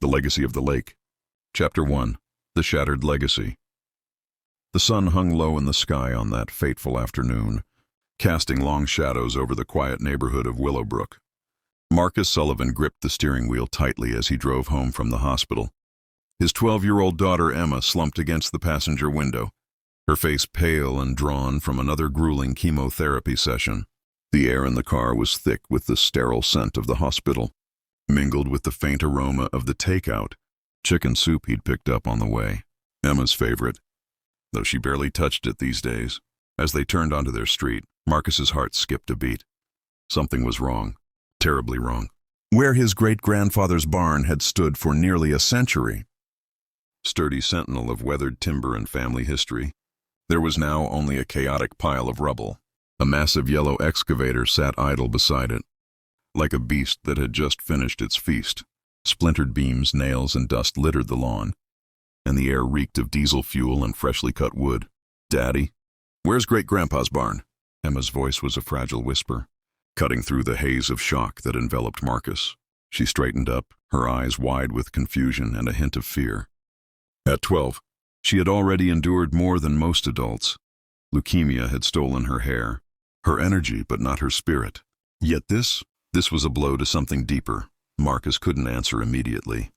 The Legacy of the Lake. Chapter 1. The Shattered Legacy. The sun hung low in the sky on that fateful afternoon, casting long shadows over the quiet neighborhood of Willowbrook. Marcus Sullivan gripped the steering wheel tightly as he drove home from the hospital. His 12-year-old daughter Emma slumped against the passenger window, her face pale and drawn from another grueling chemotherapy session. The air in the car was thick with the sterile scent of the hospital, mingled with the faint aroma of the takeout chicken soup he'd picked up on the way, Emma's favorite, though she barely touched it these days. As they turned onto their street, Marcus's heart skipped a beat. Something was wrong, terribly wrong. Where his great-grandfather's barn had stood for nearly a century, sturdy sentinel of weathered timber and family history, there was now only a chaotic pile of rubble. A massive yellow excavator sat idle beside it, like a beast that had just finished its feast. Splintered beams, nails, and dust littered the lawn, and the air reeked of diesel fuel and freshly cut wood. "Daddy, where's Great-Grandpa's barn?" Emma's voice was a fragile whisper, cutting through the haze of shock that enveloped Marcus. She straightened up, her eyes wide with confusion and a hint of fear. At 12, she had already endured more than most adults. Leukemia had stolen her hair, her energy, but not her spirit. Yet this was a blow to something deeper. Marcus couldn't answer immediately.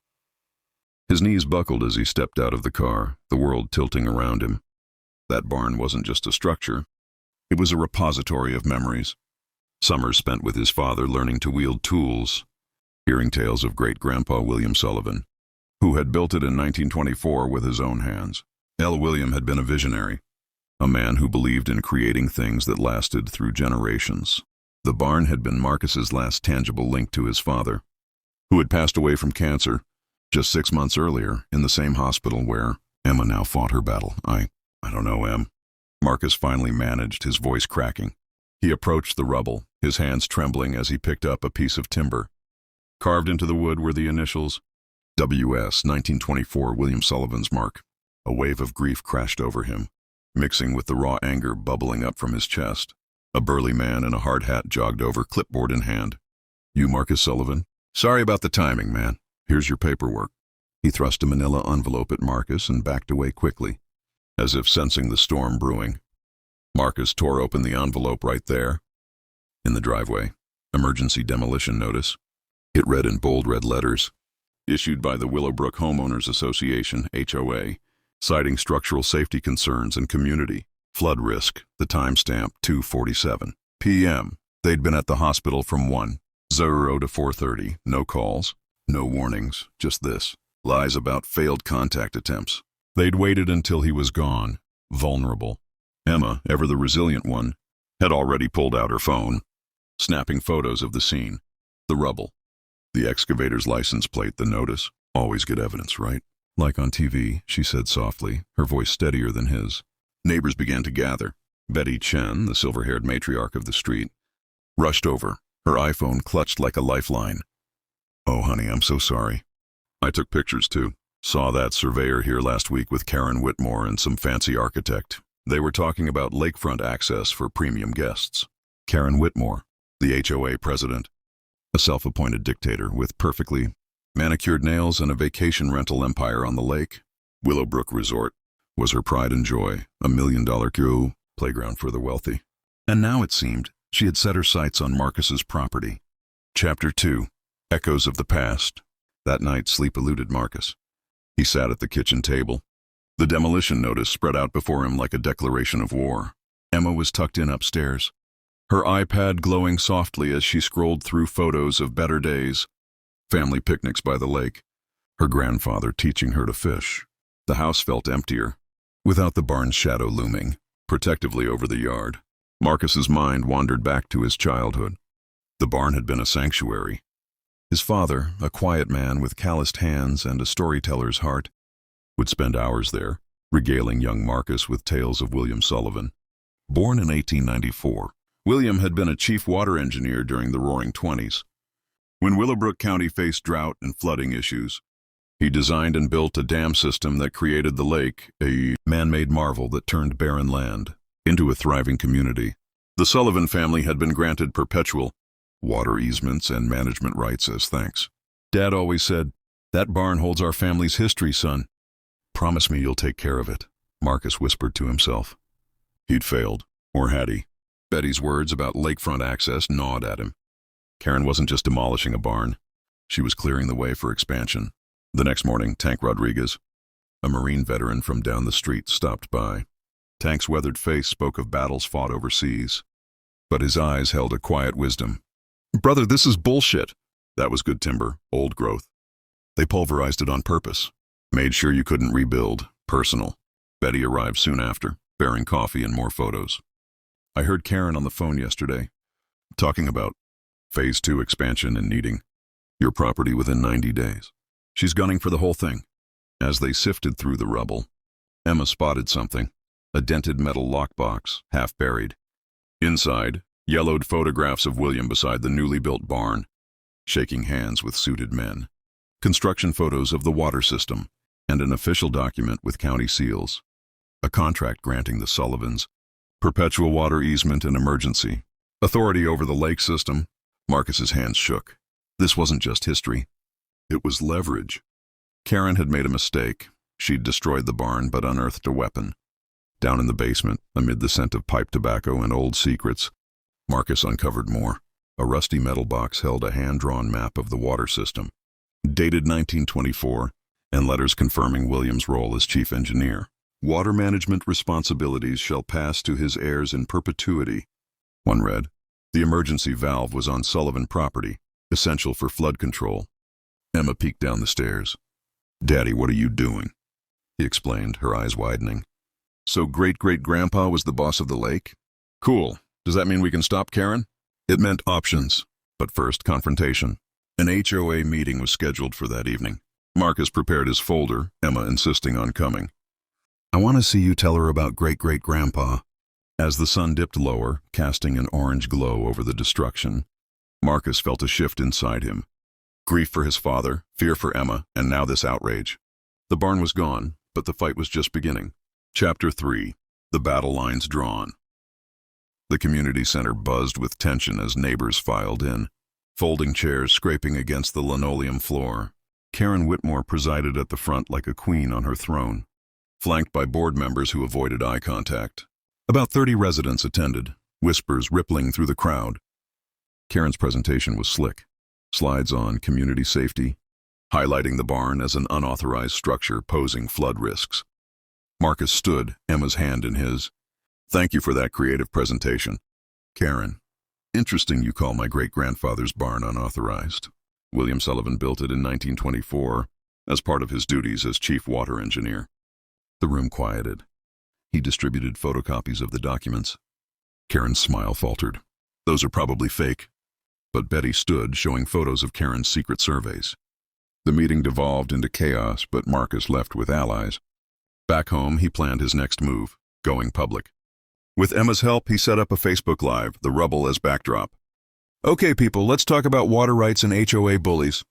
His knees buckled as he stepped out of the car, the world tilting around him. That barn wasn't just a structure. It was a repository of memories. Summers spent with his father learning to wield tools, hearing tales of great-grandpa William Sullivan, who had built it in 1924 with his own hands. William had been a visionary, a man who believed in creating things that lasted through generations. The barn had been Marcus's last tangible link to his father, who had passed away from cancer just 6 months earlier in the same hospital where Emma now fought her battle. I don't know, Em. Marcus finally managed, his voice cracking. He approached the rubble, his hands trembling as he picked up a piece of timber. Carved into the wood were the initials, W.S. 1924 William Sullivan's mark. A wave of grief crashed over him, mixing with the raw anger bubbling up from his chest. A burly man in a hard hat jogged over, clipboard in hand. "You Marcus Sullivan? Sorry about the timing, man. Here's your paperwork." He thrust a manila envelope at Marcus and backed away quickly, as if sensing the storm brewing. Marcus tore open the envelope right there. In the driveway, emergency demolition notice. It read in bold red letters, issued by the Willowbrook Homeowners Association, HOA, citing structural safety concerns and community flood risk. The timestamp 2:47 p.m. They'd been at the hospital from 1:00 to 4:30. No calls, no warnings, just this. Lies about failed contact attempts. They'd waited until he was gone, vulnerable. Emma, ever the resilient one, had already pulled out her phone, snapping photos of the scene, the rubble, the excavator's license plate, the notice. Always good evidence, right? Like on TV, she said softly, her voice steadier than his. Neighbors began to gather. Betty Chen, the silver-haired matriarch of the street, rushed over, her iPhone clutched like a lifeline. "Oh, honey, I'm so sorry. I took pictures, too. Saw that surveyor here last week with Karen Whitmore and some fancy architect. They were talking about lakefront access for premium guests." Karen Whitmore, the HOA president, a self-appointed dictator with perfectly manicured nails and a vacation rental empire on the lake. Willowbrook Resort was her pride and joy, a $1 million playground for the wealthy. And now it seemed she had set her sights on Marcus's property. Chapter 2. Echoes of the Past. That night, sleep eluded Marcus. He sat at the kitchen table, the demolition notice spread out before him like a declaration of war. Emma was tucked in upstairs, her iPad glowing softly as she scrolled through photos of better days, family picnics by the lake, her grandfather teaching her to fish. The house felt emptier, without the barn's shadow looming protectively over the yard. Marcus's mind wandered back to his childhood. The barn had been a sanctuary. His father, a quiet man with calloused hands and a storyteller's heart, would spend hours there, regaling young Marcus with tales of William Sullivan. Born in 1894, William had been a chief water engineer during the Roaring '20s. When Willowbrook County faced drought and flooding issues, he designed and built a dam system that created the lake, a man-made marvel that turned barren land into a thriving community. The Sullivan family had been granted perpetual water easements and management rights as thanks. Dad always said, That barn holds our family's history, son. Promise me you'll take care of it, Marcus whispered to himself. He'd failed, or had he? Betty's words about lakefront access gnawed at him. Karen wasn't just demolishing a barn. She was clearing the way for expansion. The next morning, Tank Rodriguez, a Marine veteran from down the street, stopped by. Tank's weathered face spoke of battles fought overseas, but his eyes held a quiet wisdom. Brother, this is bullshit. That was good timber, old growth. They pulverized it on purpose. Made sure you couldn't rebuild. Personal. Betty arrived soon after, bearing coffee and more photos. I heard Karen on the phone yesterday, talking about Phase 2 expansion and needing your property within 90 days. She's gunning for the whole thing. As they sifted through the rubble, Emma spotted something, a dented metal lockbox, half buried. Inside, yellowed photographs of William beside the newly built barn, shaking hands with suited men. Construction photos of the water system, and an official document with county seals. A contract granting the Sullivans perpetual water easement and emergency authority over the lake system. Marcus's hands shook. This wasn't just history. It was leverage. Karen had made a mistake. She'd destroyed the barn but unearthed a weapon. Down in the basement, amid the scent of pipe tobacco and old secrets, Marcus uncovered more. A rusty metal box held a hand-drawn map of the water system, dated 1924, and letters confirming William's role as chief engineer. Water management responsibilities shall pass to his heirs in perpetuity. One read, the emergency valve was on Sullivan property, essential for flood control. Emma peeked down the stairs. Daddy, what are you doing? He explained, her eyes widening. So great-great-grandpa was the boss of the lake? Cool. Does that mean we can stop Karen? It meant options, but first confrontation. An HOA meeting was scheduled for that evening. Marcus prepared his folder, Emma insisting on coming. I want to see you tell her about great-great-grandpa. As the sun dipped lower, casting an orange glow over the destruction, Marcus felt a shift inside him. Grief for his father, fear for Emma, and now this outrage. The barn was gone, but the fight was just beginning. Chapter 3. The Battle Lines Drawn. The community center buzzed with tension as neighbors filed in, folding chairs scraping against the linoleum floor. Karen Whitmore presided at the front like a queen on her throne, flanked by board members who avoided eye contact. About 30 residents attended, whispers rippling through the crowd. Karen's presentation was slick. Slides on community safety, highlighting the barn as an unauthorized structure posing flood risks. Marcus stood, Emma's hand in his. Thank you for that creative presentation. Karen, interesting you call my great-grandfather's barn unauthorized. William Sullivan built it in 1924 as part of his duties as chief water engineer. The room quieted. He distributed photocopies of the documents. Karen's smile faltered. Those are probably fake. But Betty stood, showing photos of Karen's secret surveys. The meeting devolved into chaos, but Marcus left with allies. Back home, he planned his next move, going public. With Emma's help, he set up a Facebook Live, the rubble as backdrop. Okay, people, let's talk about water rights and HOA bullies.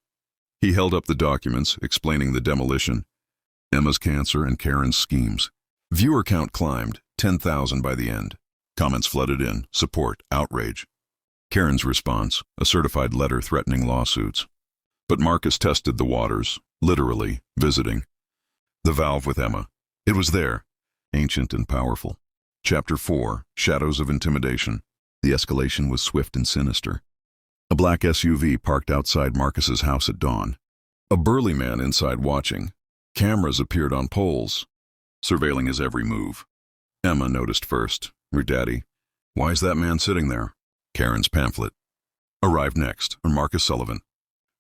He held up the documents, explaining the demolition, Emma's cancer, and Karen's schemes. Viewer count climbed, 10,000 by the end. Comments flooded in, support, outrage. Karen's response, a certified letter threatening lawsuits. But Marcus tested the waters, literally, visiting. The valve with Emma. It was there, ancient and powerful. Chapter 4, Shadows of Intimidation. The escalation was swift and sinister. A black SUV parked outside Marcus's house at dawn. A burly man inside watching. Cameras appeared on poles, surveilling his every move. Emma noticed first. Her daddy. Why is that man sitting there? Karen's pamphlet. Arrived next, on Marcus Sullivan.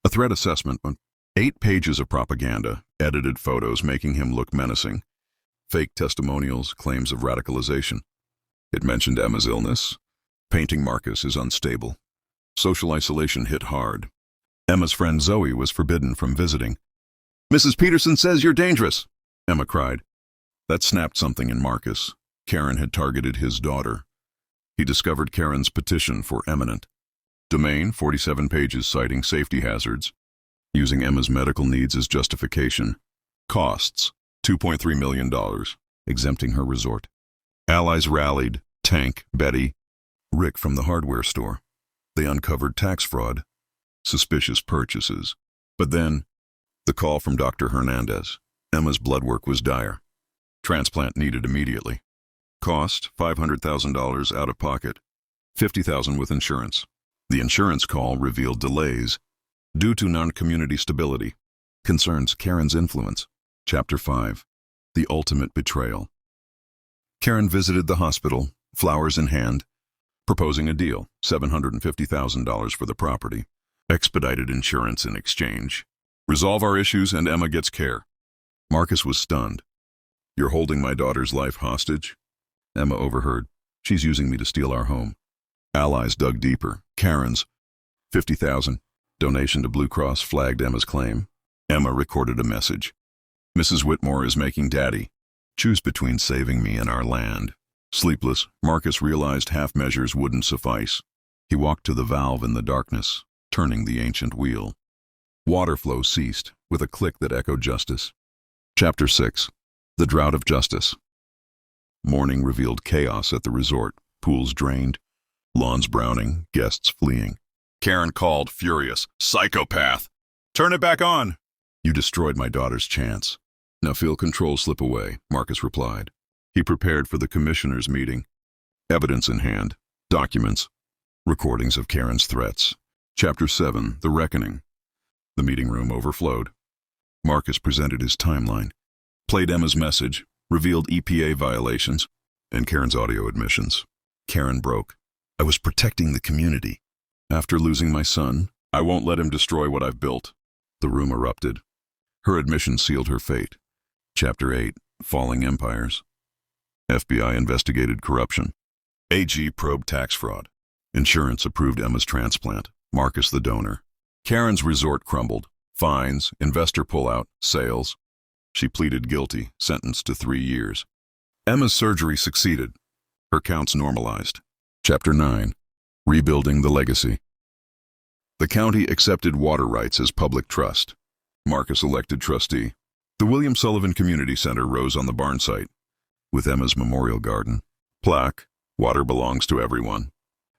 A threat assessment, 8 pages of propaganda, edited photos making him look menacing. Fake testimonials, claims of radicalization. It mentioned Emma's illness, painting Marcus as unstable. Social isolation hit hard. Emma's friend Zoe was forbidden from visiting. Mrs. Peterson says you're dangerous, Emma cried. That snapped something in Marcus. Karen had targeted his daughter. He discovered Karen's petition for eminent domain, 47 pages citing safety hazards, using Emma's medical needs as justification. Costs, $2.3 million, exempting her resort. Allies rallied, Tank, Betty, Rick from the hardware store. They uncovered tax fraud, suspicious purchases. But then, The call from Dr. Hernandez. Emma's blood work was dire. Transplant needed immediately. Cost, $500,000 out of pocket, $50,000 with insurance. The insurance call revealed delays due to non-community stability. Concerns Karen's influence. Chapter 5. The ultimate betrayal. Karen visited the hospital, flowers in hand, proposing a deal, $750,000 for the property, expedited insurance in exchange. Resolve our issues and Emma gets care. Marcus was stunned. You're holding my daughter's life hostage? Emma overheard. She's using me to steal our home. Allies dug deeper. Karen's $50,000 donation to Blue Cross flagged Emma's claim. Emma recorded a message. Mrs. Whitmore is making daddy. Choose between saving me and our land. Sleepless, Marcus realized half measures wouldn't suffice. He walked to the valve in the darkness, turning the ancient wheel. Water flow ceased, with a click that echoed justice. Chapter 6. The Drought of Justice. Morning revealed chaos at the resort. Pools drained, lawns browning, guests fleeing. Karen called, furious. Psychopath! Turn it back on! You destroyed my daughter's chance. Now feel control slip away, Marcus replied. He prepared for the commissioner's meeting. Evidence in hand. Documents. Recordings of Karen's threats. Chapter 7. The Reckoning. The meeting room overflowed. Marcus presented his timeline, played Emma's message, revealed EPA violations, and Karen's audio admissions. Karen broke. I was protecting the community. After losing my son, I won't let him destroy what I've built. The room erupted. Her admission sealed her fate. Chapter 8. Falling Empires. FBI investigated corruption. AG probed tax fraud. Insurance approved Emma's transplant. Marcus the donor. Karen's resort crumbled. Fines, investor pullout, sales. She pleaded guilty, sentenced to 3 years. Emma's surgery succeeded. Her counts normalized. Chapter 9. Rebuilding the Legacy. The county accepted water rights as public trust. Marcus elected trustee. The William Sullivan Community Center rose on the barn site, with Emma's memorial garden. Plaque, water belongs to everyone.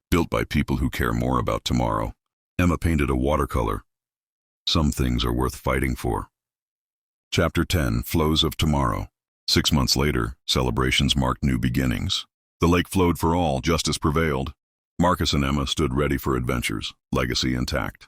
Built by people who care more about tomorrow. Emma painted a watercolor. Some things are worth fighting for. Chapter 10. Flows of Tomorrow. 6 months later, celebrations marked new beginnings. The lake flowed for all, justice prevailed. Marcus and Emma stood ready for adventures, legacy intact.